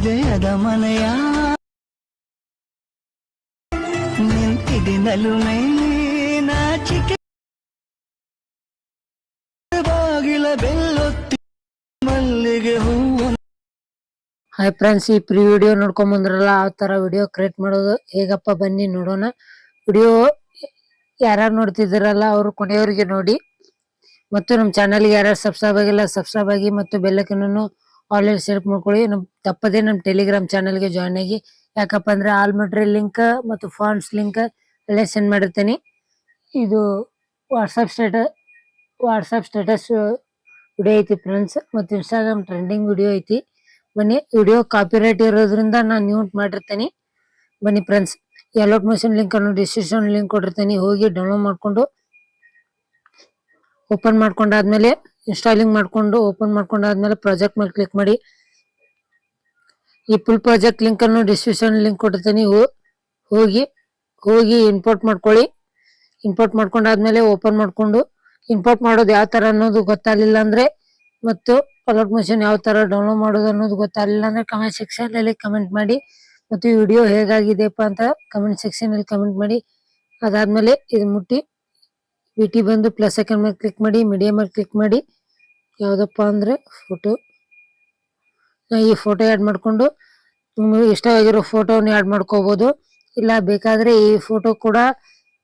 ಹೃದಯದ ಮನೆಯ ನಿಂತಿದಿನಲು ನಾಚಿಕೆ ಬಾಗಿಲ ಬೆಲ್ಲೊತ್ತಿ ಮಲ್ಲಿಗೆ ಹೂವು. ಹಾಯ್ ಫ್ರೆಂಡ್ಸ್, ಈ ಪ್ರೀ ವಿಡಿಯೋ ನೋಡ್ಕೊಂಡ್ ಬಂದ್ರಲ್ಲ, ಆ ತರ ವಿಡಿಯೋ ಕ್ರಿಯೇಟ್ ಮಾಡೋದು ಹೇಗಪ್ಪ ಬನ್ನಿ ನೋಡೋಣ. ವಿಡಿಯೋ ಯಾರು ನೋಡ್ತಿದ್ದೀರಲ್ಲ ಅವರು ಕೊನೆಯವರಿಗೆ ನೋಡಿ, ಮತ್ತು ನಮ್ಮ ಚಾನಲ್ಗೆ ಯಾರು ಸಬ್ಸ್ಕ್ರೈಬ್ ಆಗಿಲ್ಲ ಸಬ್ಸ್ಕ್ರೈಬ್ ಆಗಿ, ಮತ್ತು ಬೆಲ್ಲೈಕನ್ ಆಲ್ರೆಡಿ ಸೆಲೆಕ್ಟ್ ಮಾಡ್ಕೊಳ್ಳಿ. ತಪ್ಪದೇ ನಮ್ಮ ಟೆಲಿಗ್ರಾಮ್ ಚಾನಲ್ಗೆ ಜಾಯ್ನ್ ಆಗಿ. ಯಾಕಪ್ಪ ಅಂದ್ರೆ ಆಲ್ ಮೆಟೀರಿಯಲ್ ಲಿಂಕ್ ಮತ್ತು ಫಾಂಟ್ಸ್ ಲಿಂಕ್ ಎಲ್ಲ ಸೆಂಡ್ ಮಾಡಿರ್ತೀನಿ. ಇದು ವಾಟ್ಸಪ್ ಸ್ಟೇಟಸ್ ವಿಡಿಯೋ ಐತಿ ಫ್ರೆಂಡ್ಸ್, ಮತ್ತು ಇನ್ಸ್ಟಾಗ್ರಾಮ್ ಟ್ರೆಂಡಿಂಗ್ ವಿಡಿಯೋ ಐತಿ. ಬನ್ನಿ, ವಿಡಿಯೋ ಕಾಪಿರೈಟ್ ಇರೋದ್ರಿಂದ ನಾನು ಮ್ಯೂಟ್ ಮಾಡಿರ್ತೀನಿ. ಬನ್ನಿ ಫ್ರೆಂಡ್ಸ್, ಅಲರ್ಟ್ ಮೋಷನ್ ಲಿಂಕ್ ಅನ್ನು ಡಿಸ್ಕ್ರಿಪ್ಷನ್ ಲಿಂಕ್ ಕೊಟ್ಟಿರ್ತೀನಿ, ಹೋಗಿ ಡೌನ್ಲೋಡ್ ಮಾಡ್ಕೊಂಡು ಓಪನ್ ಮಾಡ್ಕೊಂಡಾದ್ಮೇಲೆ ಇನ್ಸ್ಟಾಲಿಂಗ್ ಮಾಡ್ಕೊಂಡು ಓಪನ್ ಮಾಡ್ಕೊಂಡಾದ್ಮೇಲೆ ಪ್ರಾಜೆಕ್ಟ್ ಮೇಲೆ ಕ್ಲಿಕ್ ಮಾಡಿ. ಈ ಫುಲ್ ಪ್ರಾಜೆಕ್ಟ್ ಲಿಂಕ್ ಅನ್ನು ಡಿಸ್ಕ್ರಿಪ್ಷನ್ ಲಿಂಕ್ ಕೊಟ್ಟಿರ್ತೀನಿ, ಹೋಗಿ ಇಂಪೋರ್ಟ್ ಮಾಡ್ಕೊಳ್ಳಿ. ಇಂಪೋರ್ಟ್ ಮಾಡ್ಕೊಂಡಾದ್ಮೇಲೆ ಓಪನ್ ಮಾಡ್ಕೊಂಡು, ಇಂಪೋರ್ಟ್ ಮಾಡೋದು ಯಾವ ತರ ಅನ್ನೋದು ಗೊತ್ತಾಗಲಿಲ್ಲ ಅಂದ್ರೆ, ಮತ್ತು ಅಲರ್ಟ್ ಮೋಷನ್ ಯಾವ ತರ ಡೌನ್ಲೋಡ್ ಮಾಡೋದು ಅನ್ನೋದು ಗೊತ್ತಾಗಲಿಲ್ಲ ಅಂದ್ರೆ ಕಮೆಂಟ್ ಸೆಕ್ಷನ್ ಅಲ್ಲಿ ಕಮೆಂಟ್ ಮಾಡಿ. ಮತ್ತು ಈ ವಿಡಿಯೋ ಹೇಗಾಗಿದೆಪ್ಪ ಅಂತ ಕಮೆಂಟ್ ಸೆಕ್ಷನ್ ಅಲ್ಲಿ ಕಮೆಂಟ್ ಮಾಡಿ. ಅದಾದ್ಮೇಲೆ ಇದು ಮುಟ್ಟಿ ವಿಟಿ ಬಂದು ಪ್ಲಸ್ ಐಕಾನ್ ಮೇಲೆ ಕ್ಲಿಕ್ ಮಾಡಿ, ಮೀಡಿಯಾ ಮೇಲೆ ಕ್ಲಿಕ್ ಮಾಡಿ. ಯಾವ್ದಪ್ಪ ಅಂದ್ರೆ ಫೋಟೋ, ಈ ಫೋಟೋ ಆ್ಯಡ್ ಮಾಡ್ಕೊಂಡು ನಿಮಗೆ ಇಷ್ಟವಾಗಿರೋ ಫೋಟೋನ ಆ್ಯಡ್ ಮಾಡ್ಕೋಬಹುದು. ಇಲ್ಲ ಬೇಕಾದ್ರೆ ಈ ಫೋಟೋ ಕೂಡ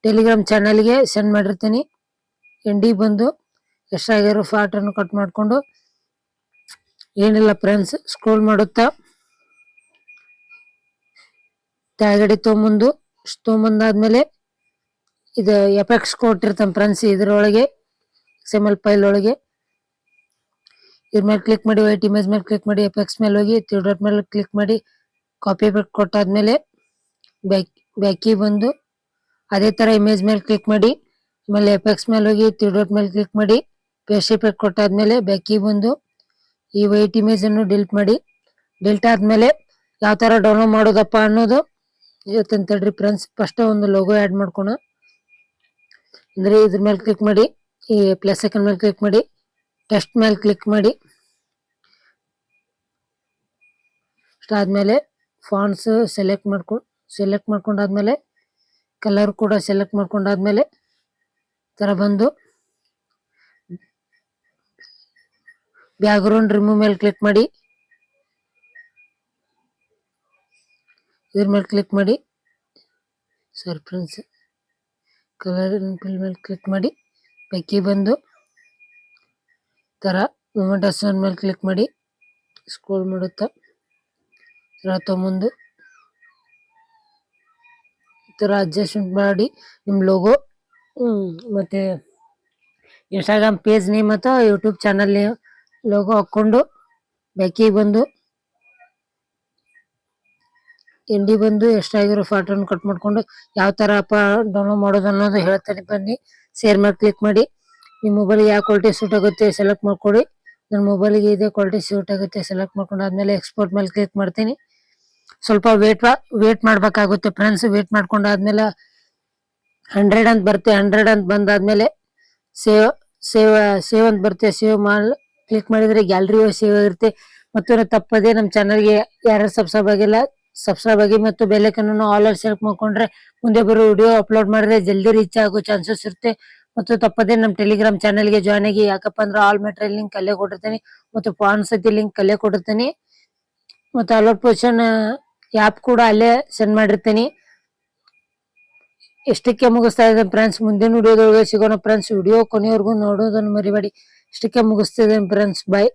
ಟೆಲಿಗ್ರಾಮ್ ಚಾನಲ್ಗೆ ಸೆಂಡ್ ಮಾಡಿರ್ತೀನಿ. ಎಂಡಿ ಬಂದು ಎಷ್ಟಾಗಿರೋ ಫೋಟೋನ ಕಟ್ ಮಾಡ್ಕೊಂಡು, ಏನಿಲ್ಲ ಫ್ರೆಂಡ್ಸ್, ಸ್ಕ್ರೋಲ್ ಮಾಡುತ್ತಾ ಕೆಳಗಡೆ ತೊಗೊಂಬಂದಾದ್ಮೇಲೆ ಇದು ಎಫೆಕ್ಟ್ಸ್ ಕೊಟ್ಟಿರ್ತಾನೆ ಫ್ರೆಂಡ್ಸ್, ಇದ್ರೊಳಗೆ XML ಫೈಲ್ ಒಳಗೆ ಇದ್ರ ಮೇಲೆ ಕ್ಲಿಕ್ ಮಾಡಿ, ವೈಟ್ ಇಮೇಜ್ ಮೇಲೆ ಕ್ಲಿಕ್ ಮಾಡಿ, ಎಫೆಕ್ಟ್ಸ್ ಮೇಲೆ ಹೋಗಿ ತ್ರೀ ಡಾಟ್ ಮೇಲೆ ಕ್ಲಿಕ್ ಮಾಡಿ, ಕಾಪಿ ಕೊಟ್ಟಾದ್ಮೇಲೆ ಬ್ಯಾಕಿ ಬಂದು ಅದೇ ತರ ಇಮೇಜ್ ಮೇಲೆ ಕ್ಲಿಕ್ ಮಾಡಿ, ಆಮೇಲೆ ಎಫೆಕ್ಟ್ಸ್ ಮೇಲೆ ಹೋಗಿ ತ್ರೀ ಡಾಟ್ ಮೇಲೆ ಕ್ಲಿಕ್ ಮಾಡಿ, ಪೇಸ್ಟ್ ಎಫೆಕ್ಟ್ ಕೊಟ್ಟಾದ್ಮೇಲೆ ಬ್ಯಾಕಿ ಬಂದು ಈ ವೈಟ್ ಇಮೇಜ್ ಅನ್ನು ಡಿಲೀಟ್ ಮಾಡಿ. ಡಿಲೀಟ್ ಆದ್ಮೇಲೆ ಯಾವ ತರ ಡೌನ್ಲೋಡ್ ಮಾಡೋದಪ್ಪ ಅನ್ನೋದು ಹೇಳ್ತೇನೆ ತಡ್ರಿ ಫ್ರೆಂಡ್ಸ್. ಫಸ್ಟ್ ಒಂದು ಲೋಗೋ ಆ್ಯಡ್ ಮಾಡ್ಕೋಣ. ಅಂದ್ರೆ ಇದ್ರ ಮೇಲೆ ಕ್ಲಿಕ್ ಮಾಡಿ, ಈ ಪ್ಲಸ್ ಐಕಾನ್ ಮೇಲೆ ಕ್ಲಿಕ್ ಮಾಡಿ, ಟೆಕ್ಸ್ಟ್ ಮೇಲೆ ಕ್ಲಿಕ್ ಮಾಡಿ. ಅದಾದ್ಮೇಲೆ ಫಾಂಟ್ಸ್ ಸೆಲೆಕ್ಟ್ ಮಾಡ್ಕೊಂಡಾದ್ಮೇಲೆ ಕಲರ್ ಕೂಡ ಸೆಲೆಕ್ಟ್ ಮಾಡ್ಕೊಂಡಾದ್ಮೇಲೆ ತರ ಬಂದು ಬ್ಯಾಕ್ಗ್ರೌಂಡ್ ರಿಮೂವ್ ಮೇಲೆ ಕ್ಲಿಕ್ ಮಾಡಿ, ಇದ್ರ ಮೇಲೆ ಕ್ಲಿಕ್ ಮಾಡಿ. ಸರಿ ಫ್ರೆಂಡ್ಸ್, ಕಲರ್ ಫಿಲ್ ಮೇಲೆ ಕ್ಲಿಕ್ ಮಾಡಿ, ಪೈಕಿ ಬಂದು ತರ ಮೂಮೆಂಟ್ ಆಪ್ಷನ್ ಮೇಲೆ ಕ್ಲಿಕ್ ಮಾಡಿ, ಸ್ಕ್ರೋಲ್ ಮಾಡುತ್ತಾ ಮುಂದೆ ಈ ತರ ಅಡ್ಜಸ್ಟ್ಮೆಂಟ್ ಮಾಡಿ ನಿಮ್ ಲೋಗೋ ಮತ್ತೆ ಇನ್ಸ್ಟಾಗ್ರಾಮ್ ಪೇಜ್ ನೇಮ್ ಮತ್ತು ಯೂಟ್ಯೂಬ್ ಚಾನಲ್ ಲೋಗೋ ಹಾಕೊಂಡು, ಬ್ಯಾಕಿಗೆ ಬಂದು ಎಂಡಿ ಬಂದು ಎಷ್ಟಾಗಿರೋ ಫೋಟೋನ ಕಟ್ ಮಾಡ್ಕೊಂಡು ಯಾವ ತರ ಡೌನ್ಲೋಡ್ ಮಾಡೋದು ಅನ್ನೋದು ಹೇಳ್ತಾರೆ. ಬನ್ನಿ, ಶೇರ್ ಮೇಲೆ ಕ್ಲಿಕ್ ಮಾಡಿ. ನಿಮ್ಮ ಮೊಬೈಲ್ಗೆ ಯಾವ ಕ್ವಾಲಿಟಿ ಸೂಟ್ ಆಗುತ್ತೆ ಸೆಲೆಕ್ಟ್ ಮಾಡ್ಕೊಳ್ಳಿ. ನನ್ನ ಮೊಬೈಲ್ಗೆ ಇದೇ ಕ್ವಾಲಿಟಿ ಸೂಟ್ ಆಗುತ್ತೆ ಸೆಲೆಕ್ಟ್ ಮಾಡ್ಕೊಂಡಾದ್ಮೇಲೆ ಎಕ್ಸ್ಪೋರ್ಟ್ ಮೇಲೆ ಕ್ಲಿಕ್ ಮಾಡ್ತೀನಿ. ಸ್ವಲ್ಪ ವೇಟ್ ಮಾಡ್ಬೇಕಾಗುತ್ತೆ ಫ್ರೆಂಡ್ಸ್. ವೇಟ್ ಮಾಡ್ಕೊಂಡಾದ್ಮೇಲೆ 100 ಅಂತ ಬರುತ್ತೆ. 100 ಅಂತ ಬಂದಾದ್ಮೇಲೆ ಸೇವ್ ಅಂತ ಬರುತ್ತೆ. ಸೇವ್ ಮಾಡಿ ಕ್ಲಿಕ್ ಮಾಡಿದ್ರೆ ಗ್ಯಾಲರಿ ಸೇವ್ ಆಗಿರುತ್ತೆ. ಮತ್ತು ತಪ್ಪದೇ ನಮ್ಮ ಚಾನಲ್ಗೆ ಯಾರು ಸಬ್ಸ್ಕ್ರೈಬ್ ಆಗಿ ಮತ್ತು ಬೆಲ್ ಐಕಾನ್ ಅನ್ನು ಆಲ್ ಸೆಲೆಕ್ಟ್ ಮಾಡ್ಕೊಂಡ್ರೆ ಮುಂದೆ ಬರೋ ವಿಡಿಯೋ ಅಪ್ಲೋಡ್ ಮಾಡಿದ್ರೆ ಜಲ್ದಿ ರೀಚ್ ಆಗೋ ಚಾನ್ಸಸ್ ಇರುತ್ತೆ. ಮತ್ತು ತಪ್ಪದೇ ನಮ್ಮ ಟೆಲಿಗ್ರಾಮ್ ಚಾನಲ್ಗೆ ಜಾಯ್ನ್ ಆಗಿ. ಯಾಕಪ್ಪ ಅಂದ್ರೆ ಆಲ್ ಮೆಟೀರಿಯಲ್ ಲಿಂಕ್ ಅಲ್ಲೇ ಕೊಟ್ಟಿರ್ತೀನಿ, ಮತ್ತು ಫಾಂಟ್ಸ್ ಲಿಂಕ್ ಅಲ್ಲೇ ಕೊಟ್ಟಿರ್ತೀನಿ, ಮತ್ತು ಅಲರ್ಟ್ ಪೊಸಿಷನ್ ಆ್ಯಪ್ ಕೂಡ ಅಲ್ಲೇ ಸೆಂಡ್ ಮಾಡಿರ್ತೀನಿ. ಇಷ್ಟಕ್ಕೆ ಮುಗಿಸ್ತಾ ಇದ್ದೇನೆ ಫ್ರೆಂಡ್ಸ್. ಮುಂದಿನ ವಿಡಿಯೋದೊಳಗೆ ಸಿಗೋಣ ಫ್ರೆಂಡ್ಸ್. ವಿಡಿಯೋ ಕೊನೆಯವರೆಗೂ ನೋಡೋದನ್ನು ಮರಿಬೇಡಿ. ಇಷ್ಟಕ್ಕೆ ಮುಗಿಸ್ತಿದ್ದೇನೆ ಫ್ರೆಂಡ್ಸ್. ಬಾಯ್.